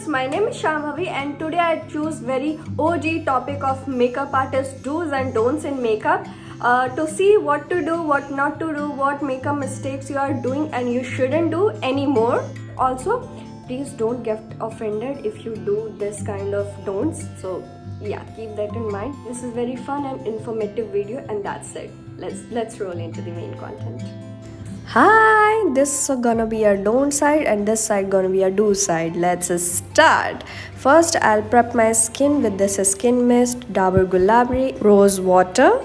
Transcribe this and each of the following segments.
my name is Shambhavi and today I choose very OG topic of makeup artist do's and don'ts in makeup to see what to do, what not to do, what makeup mistakes you are doing and you shouldn't do anymore. Also, please don't get offended if you do this kind of don'ts. So yeah, keep that in mind. This is very fun and informative video and that's it. Let's roll into the main content. Hi, this is gonna be our don't side and this side gonna be our do side. Let's start. First, I'll prep my skin with this skin mist, Dabur Gulabari Rose Water.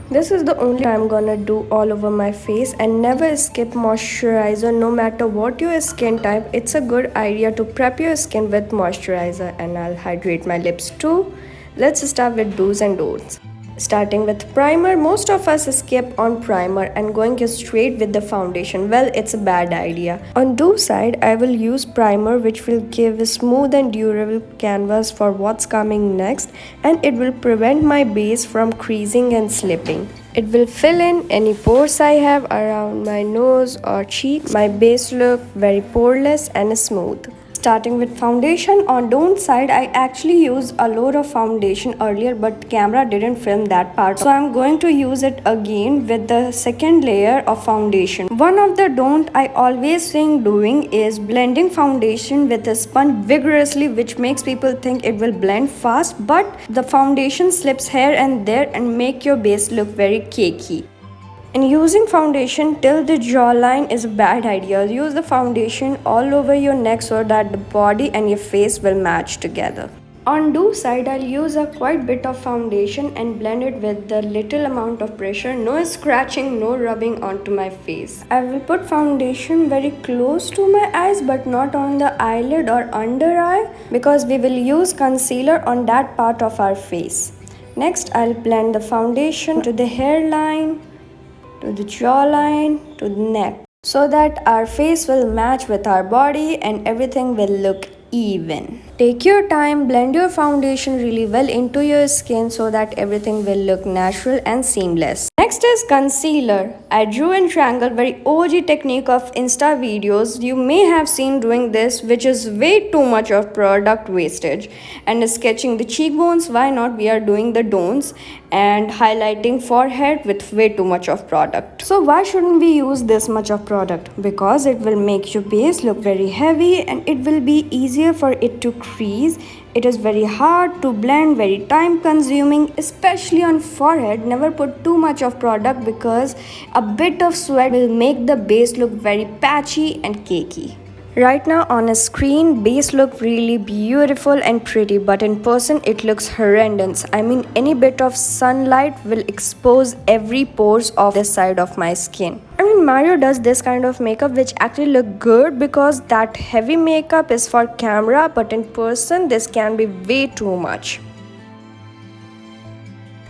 This is the only I'm gonna do all over my face, and never skip moisturizer no matter what your skin type. It's a good idea to prep your skin with moisturizer, and I'll hydrate my lips too. Let's start with do's and don'ts. Starting with primer, most of us skip on primer and going straight with the foundation. Well, it's a bad idea. On do side, I will use primer which will give a smooth and durable canvas for what's coming next, and it will prevent my base from creasing and slipping. It will fill in any pores I have around my nose or cheeks. My base look very poreless and smooth. Starting with foundation, on don't side I actually used a lot of foundation earlier but camera didn't film that part, so I'm going to use it again with the second layer of foundation. One of the don't I always think doing is blending foundation with a sponge vigorously, which makes people think it will blend fast, but the foundation slips here and there and make your base look very cakey. And using foundation till the jawline is a bad idea. Use the foundation all over your neck so that the body and your face will match together. On do side, I'll use a quite bit of foundation and blend it with the little amount of pressure. No scratching, no rubbing onto my face. I will put foundation very close to my eyes but not on the eyelid or under eye, because we will use concealer on that part of our face. Next, I'll blend the foundation to the hairline, to the jawline, to the neck, so that our face will match with our body and everything will look even. Take your time, blend your foundation really well into your skin so that everything will look natural and seamless. Next is concealer. I drew in triangle, very OG technique of Insta videos. You may have seen doing this, which is way too much of product wastage. And sketching the cheekbones, why not? We are doing the don'ts. And highlighting forehead with way too much of product. So why shouldn't we use this much of product? Because it will make your base look very heavy and it will be easier for it to crease. It is very hard to blend, very time consuming, especially on forehead. Never put too much of product because a bit of sweat will make the base look very patchy and cakey. Right now on a screen, base look really beautiful and pretty, but in person it looks horrendous. I mean, any bit of sunlight will expose every pores of this side of my skin. I mean, Mario does this kind of makeup which actually look good because that heavy makeup is for camera, but in person this can be way too much.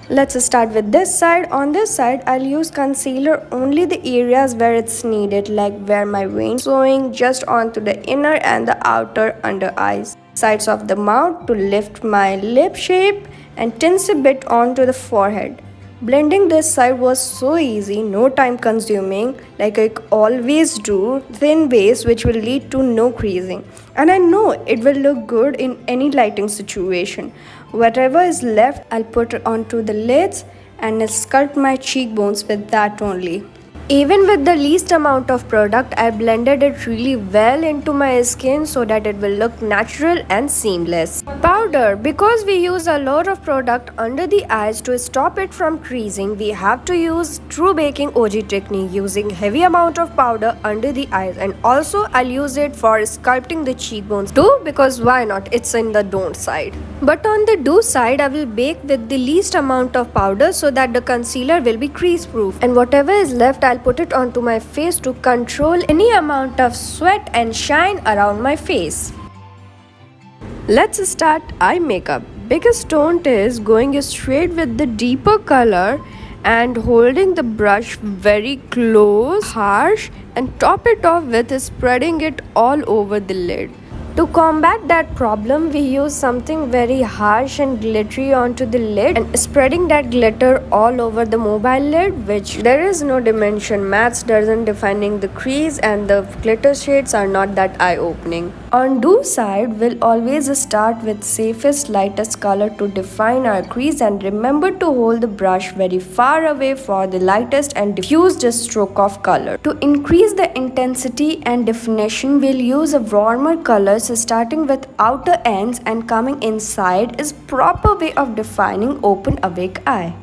Let's start with this side. On this side, I'll use concealer only the areas where it's needed, like where my veins showing, just onto the inner and the outer under eyes, sides of the mouth to lift my lip shape, and tinge a bit onto the forehead. Blending this side was so easy, no time consuming, like I always do, thin base which will lead to no creasing. And I know it will look good in any lighting situation. Whatever is left, I'll put it onto the lids and sculpt my cheekbones with that only. Even with the least amount of product, I blended it really well into my skin so that it will look natural and seamless. Powder. Because we use a lot of product under the eyes to stop it from creasing, we have to use true baking OG technique, using heavy amount of powder under the eyes, and also I'll use it for sculpting the cheekbones too, because why not? It's in the don't side. But on the do side, I will bake with the least amount of powder so that the concealer will be crease proof, and whatever is left I'll put it onto my face to control any amount of sweat and shine around my face. Let's start eye makeup. Biggest don't is going straight with the deeper color and holding the brush very close, harsh, and top it off with spreading it all over the lid. To combat that problem, we use something very harsh and glittery onto the lid and spreading that glitter all over the mobile lid, which there is no dimension match doesn't defining the crease and the glitter shades are not that eye-opening. On do side, we'll always start with safest lightest color to define our crease and remember to hold the brush very far away for the lightest and diffused stroke of color. To increase the intensity and definition, we'll use a warmer colors starting with outer ends and coming inside is proper way of defining open awake eye.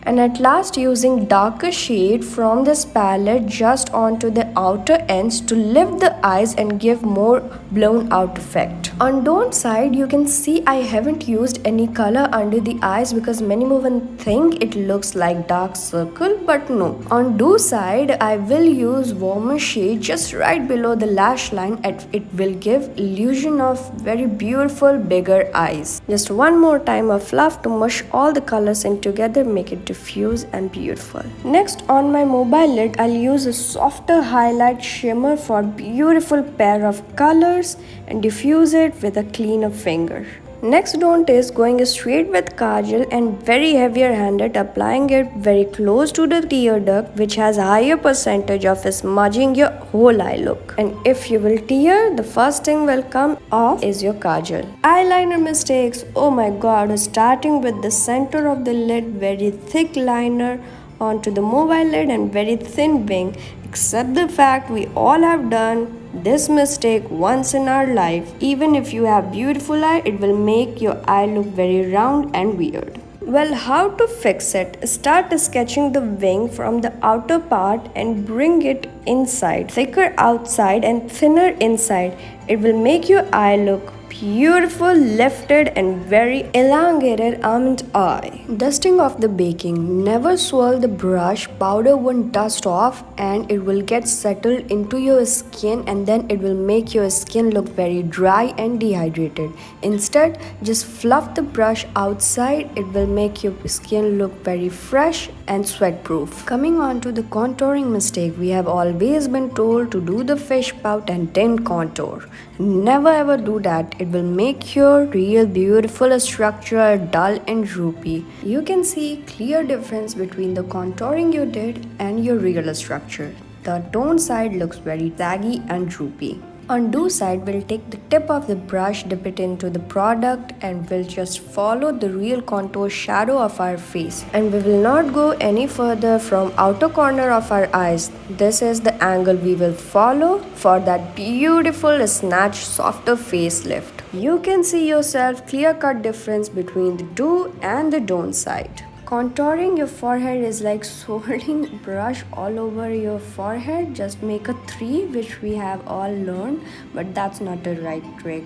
And at last using darker shade from this palette just onto the outer ends to lift the eyes and give more blown out effect. On don't side you can see I haven't used any color under the eyes because many women think it looks like dark circle, but no. On do side I will use warmer shade just right below the lash line and it will give illusion of very beautiful bigger eyes. Just one more time of fluff to mush all the colors in together, make it diffuse and beautiful. Next on my mobile lid I'll use a softer highlight shimmer for beautiful pair of colors and diffuse it with a cleaner finger. Next don't is going straight with kajal and very heavier handed applying it very close to the tear duct which has higher percentage of smudging your whole eye look. And if you will tear, the first thing will come off is your kajal. Eyeliner mistakes, oh my god, starting with the center of the lid, very thick liner onto the mobile lid and very thin wing, except the fact we all have done this mistake once in our life. Even if you have beautiful eye, it will make your eye look very round and weird. Well, how to fix it? Start sketching the wing from the outer part and bring it inside, thicker outside and thinner inside. It will make your eye look beautiful, lifted and very elongated almond eye. Dusting off the baking. Never swirl the brush, powder won't dust off and it will get settled into your skin and then it will make your skin look very dry and dehydrated. Instead, just fluff the brush outside, it will make your skin look very fresh and sweat proof. Coming on to the contouring mistake, we have always been told to do the fish pout and then contour. Never ever do that. It will make your real beautiful structure dull and droopy. You can see clear difference between the contouring you did and your real structure. The tone side looks very saggy and droopy. On do side, we'll take the tip of the brush, dip it into the product and we'll just follow the real contour shadow of our face. And we will not go any further from outer corner of our eyes. This is the angle we will follow for that beautiful snatch softer facelift. You can see yourself clear-cut difference between the do and the don't side. Contouring your forehead is like swirling brush all over your forehead. Just make a 3, which we have all learned, but that's not the right trick.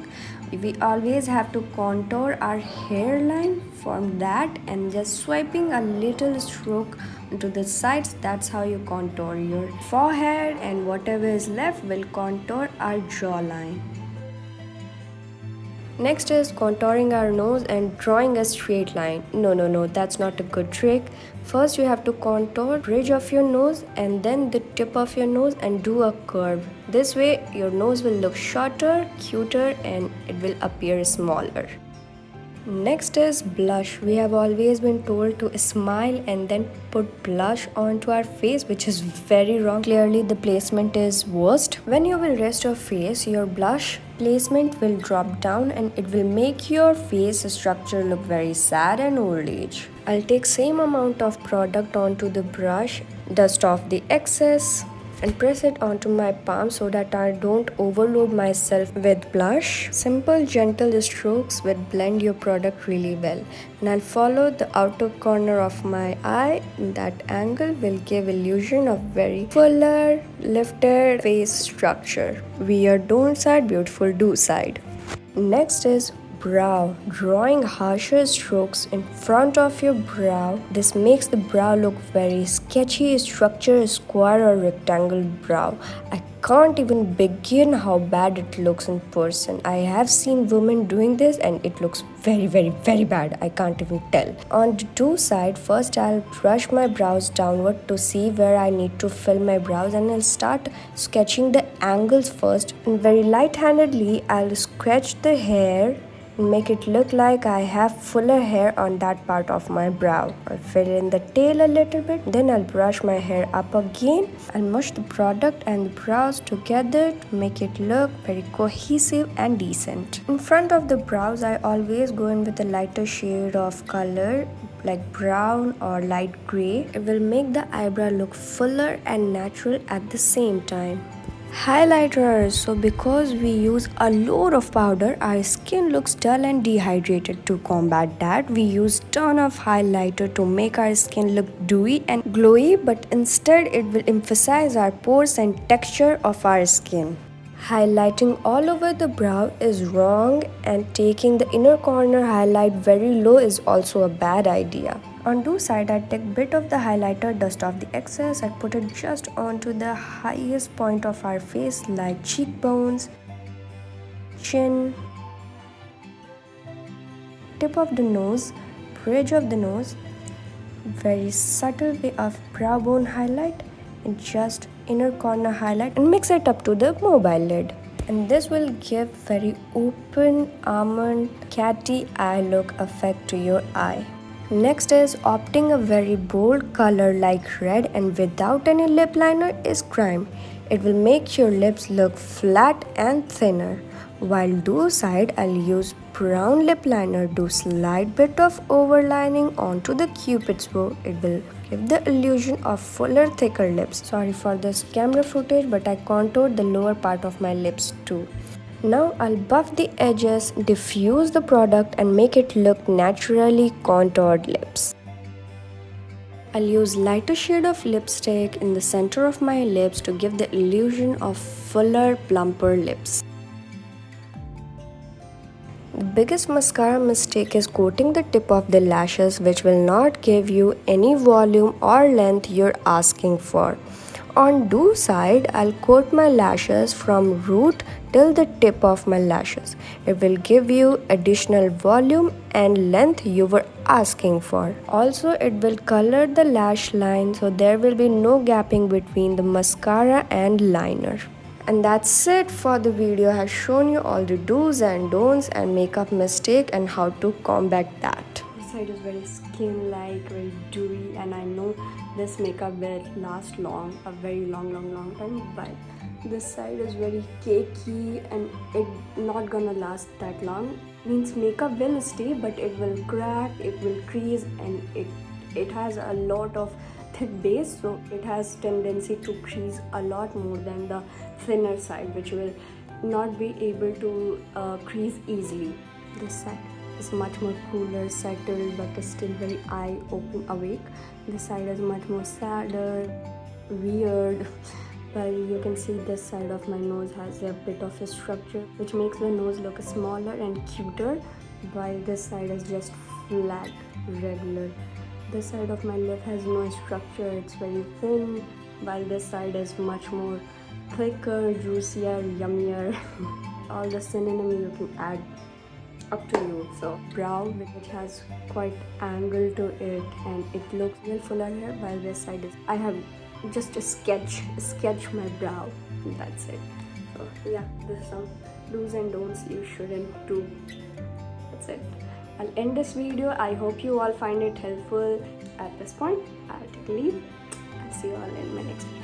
We always have to contour our hairline from that and just swiping a little stroke to the sides. That's how you contour your forehead, and whatever is left will contour our jawline. Next is contouring our nose and drawing a straight line. No, that's not a good trick. First you have to contour bridge of your nose and then the tip of your nose and do a curve. This way your nose will look shorter, cuter and it will appear smaller. Next is blush. We have always been told to smile and then put blush onto our face, which is very wrong. Clearly the placement is worst. When you will rest your face, your blush placement will drop down and it will make your face structure look very sad and old age. I'll take same amount of product onto the brush, dust off the excess and press it onto my palm so that I don't overload myself with blush. Simple gentle strokes will blend your product really well. And I'll follow the outer corner of my eye. That angle will give illusion of very fuller, lifted face structure. Weird don't side, beautiful do side. Next is brow. Drawing harsher strokes in front of your brow. This makes the brow look very sketchy, structure, square or rectangle brow. I can't even begin how bad it looks in person. I have seen women doing this and it looks very bad. I can't even tell. On the do side, first I'll brush my brows downward to see where I need to fill my brows, and I'll start sketching the angles first, and very light-handedly I'll sketch the hair and make it look like I have fuller hair on that part of my brow. I'll fill in the tail a little bit, then I'll brush my hair up again. I'll mush the product and the brows together to make it look very cohesive and decent. In front of the brows, I always go in with a lighter shade of color like brown or light gray. It will make the eyebrow look fuller and natural at the same time. Highlighters. So because we use a lot of powder, our skin looks dull and dehydrated. To combat that, we use ton of highlighter to make our skin look dewy and glowy, but instead it will emphasize our pores and texture of our skin. Highlighting all over the brow is wrong, and taking the inner corner highlight very low is also a bad idea. On do side, I take bit of the highlighter, dust off the excess. I put it just onto the highest point of our face like cheekbones, chin, tip of the nose, bridge of the nose. Very subtle way of brow bone highlight and just inner corner highlight, and mix it up to the mobile lid. And this will give very open, almond, catty eye look effect to your eye. Next is opting a very bold color like red and without any lip liner is crime. It will make your lips look flat and thinner. While do side, I'll use brown lip liner, do slight bit of overlining onto the cupid's bow. It will give the illusion of fuller, thicker lips. Sorry for this camera footage, but I contoured the lower part of my lips too. Now I'll buff the edges, diffuse the product and make it look naturally contoured lips. I'll use lighter shade of lipstick in the center of my lips to give the illusion of fuller, plumper lips. The biggest mascara mistake is coating the tip of the lashes, which will not give you any volume or length you're asking for. On do side, I'll coat my lashes from root till the tip of my lashes. It will give you additional volume and length you were asking for. Also, it will color the lash line, so there will be no gapping between the mascara and liner. And that's it for the video. I have shown you all the do's and don'ts and makeup mistake and how to combat that. This side is very skin-like, very dewy, and I know this makeup will last long, a very long time, but this side is very cakey and it not gonna last that long. Means makeup will stay, but it will crack, it will crease, and it has a lot of thick base, so it has tendency to crease a lot more than the thinner side, which will not be able to crease easily. This side is much more cooler, settled, but is still very eye open awake. This side is much more sadder, weird. Well, you can see this side of my nose has a bit of a structure, which makes the nose look smaller and cuter, while this side is just flat, regular. This side of my lip has no structure, it's very thin, while this side is much more thicker, juicier, yummier. All the synonym you can add up to you. So brow, which has quite angle to it and it looks real fuller here, while this side is, I have just a sketch my brow, and that's it. So yeah, this is some do's and don'ts you shouldn't do. That's it. I'll end this video. I hope you all find it helpful. At this point, I'll take a leave. I'll see you all in my next video.